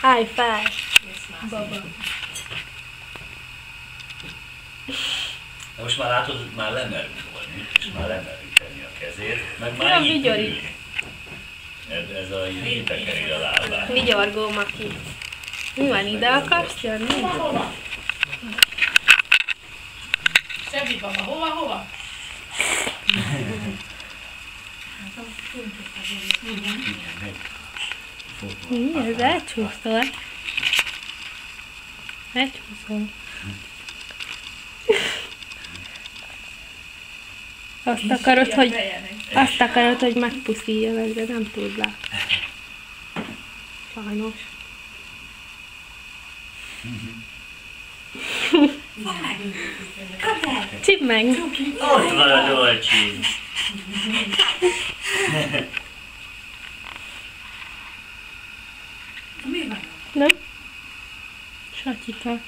Állj fel! Baba. De most már látod, már lemerünk volni, és már lemerünk tenni a kezét, meg már Ja, így vigyorik. ülni. Ez a rétekeri a lábát. Vigyorgó Maki. Mi van, ide akarsz jönni? Hova? Sebi baba, hova? Mi ez? Elcsúszol? Elcsúszol. Azt akarod, hogy megpuszíjanak, de nem tudlak. Sajnos. Csíp meg! Ott van a Dolcsi! Mi van? Nem? Satyika.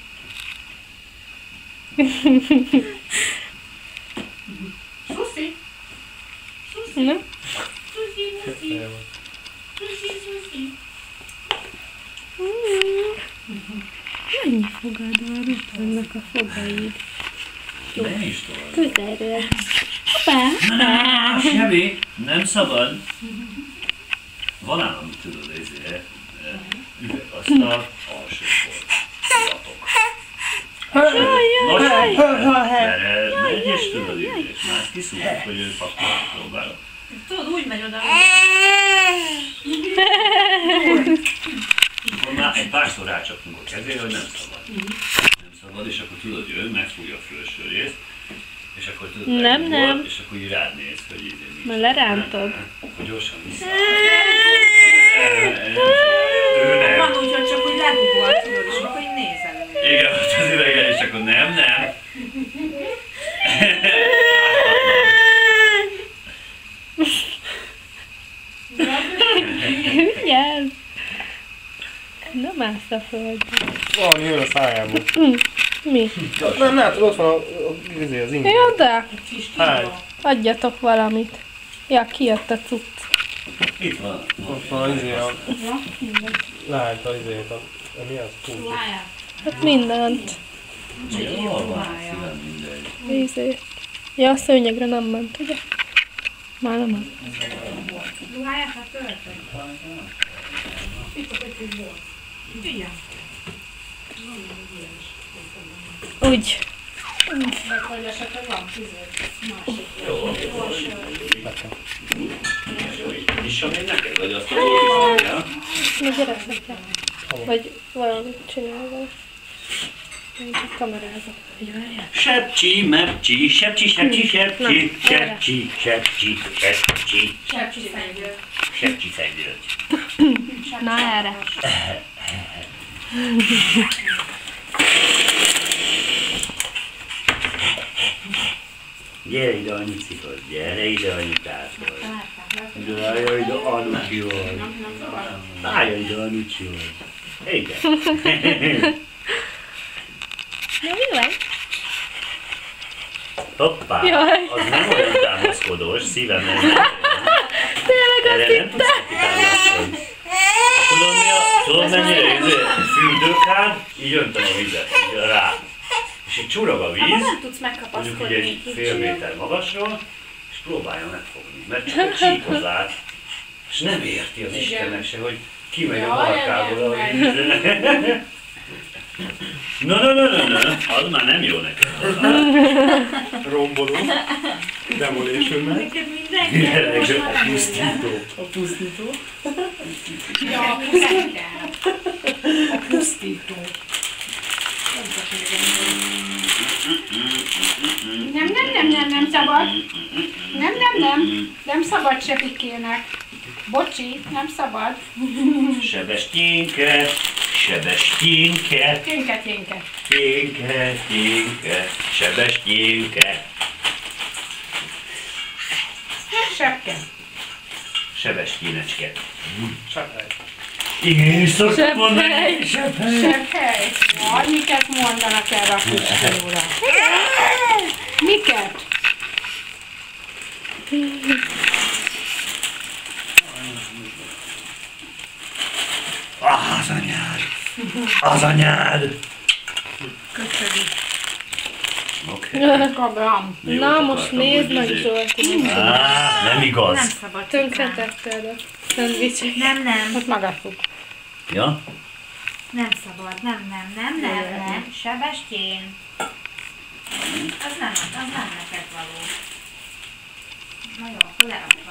Szuszi? Nem? Szuszi. Mennyi fogad van? Mit vannak a fogaid? Nem is tudod. Közelről. Hoppá! Semmi, nem szabad. Van ám, tudod, ezért üvegasztal, alsókor. Megy és tudod, és már ezt kiszúrjuk, hogy ő pakolni próbálok. Tudod, úgy megy oda. Akkor már egy párszor rácsaptunk a kezére, hogy nem szabad. Nem szabad, és akkor tudod, jön, megfújja a felső részt, és akkor tudod, Nem. és akkor így rád néz, hogy így nincs. Mert lerántod. Akkor gyorsan vissza. Van úgy, hogy csak úgy legugol, tudod, és akkor így nézel. Igen, ott az üvegen, és akkor nem. Vigyázz! Nem állsz a földre. Valami jön a szájából. Mi? Nem látod, ott van az ingyen. Jó, de Hány? adjatok valamit. Ja, kijött a cucc. Itt van. Ott van az a... Lehányta mi az? Kulcsi. Hát mindent. Jól van, szívem mindegy. Ja, a szőnyegre nem ment, ugye? Már nem ment. Ruháját hát töltök. Itt a picit volt. Figyelj. Úgy. Meg hogy esetleg van tüzet. Másik. Jó. Nyissam én neked, vagy azt mondja? Na gyere, szekre. Vagy valamit csinálj vele. Én csak kamerázok. Hogy várjál. Sepcsi, mepcsi, sepcsi, Sepcsi fegyőt. Na erre. Gyere ide anyucihoz, gyere ide anyutádhoz. Gyere ide anucsihoz. Állj ide anucsihoz. Igen. Na mi van? Hoppá, Jaj. az nem olyan támaszkodós, szívem, ez nem olyan. Tényleg azt Erre nem tudsz neki támaszkodni. Tudod mennyire fürdőkád, így öntöm a vizet, így rá. És így csurog a víz, Nem tudsz mondjuk megkapaszkodni. így egy fél méter magasról, és próbálja megfogni, mert csak egy csíkoz át, és nem érti az Istennek se, hogy kimegy a markából a víz. Na, az már nem jó neked. Romboló. Demolition Man. Neked mindenki. A pusztító. A pusztító. Ja, a pusztító. A pusztító. Nem szabad. Nem szabad Sebikének. Bocsi, nem szabad. Sebestyénke. Tényke. Tyénke. Sebestyénke. Sepke. Sebestyénecske. Sepphely. Igen, is szoktuk mondani. Sepphely. Jaj, miket mondanak erre a kis fiúra? Miket? Az anyád! Az anyád! Köszönjük. Oké. Kabram. Jót Na, most akartam, nézd hogy meg, izé- Zsolti. Nem igaz. Nem szabad. Tönkretetted a szendvicsek. Nem. Hát megálltuk. Ja? Nem szabad. Nem. Sebestyén. Az nem neked való. Na jó, akkor lerakom.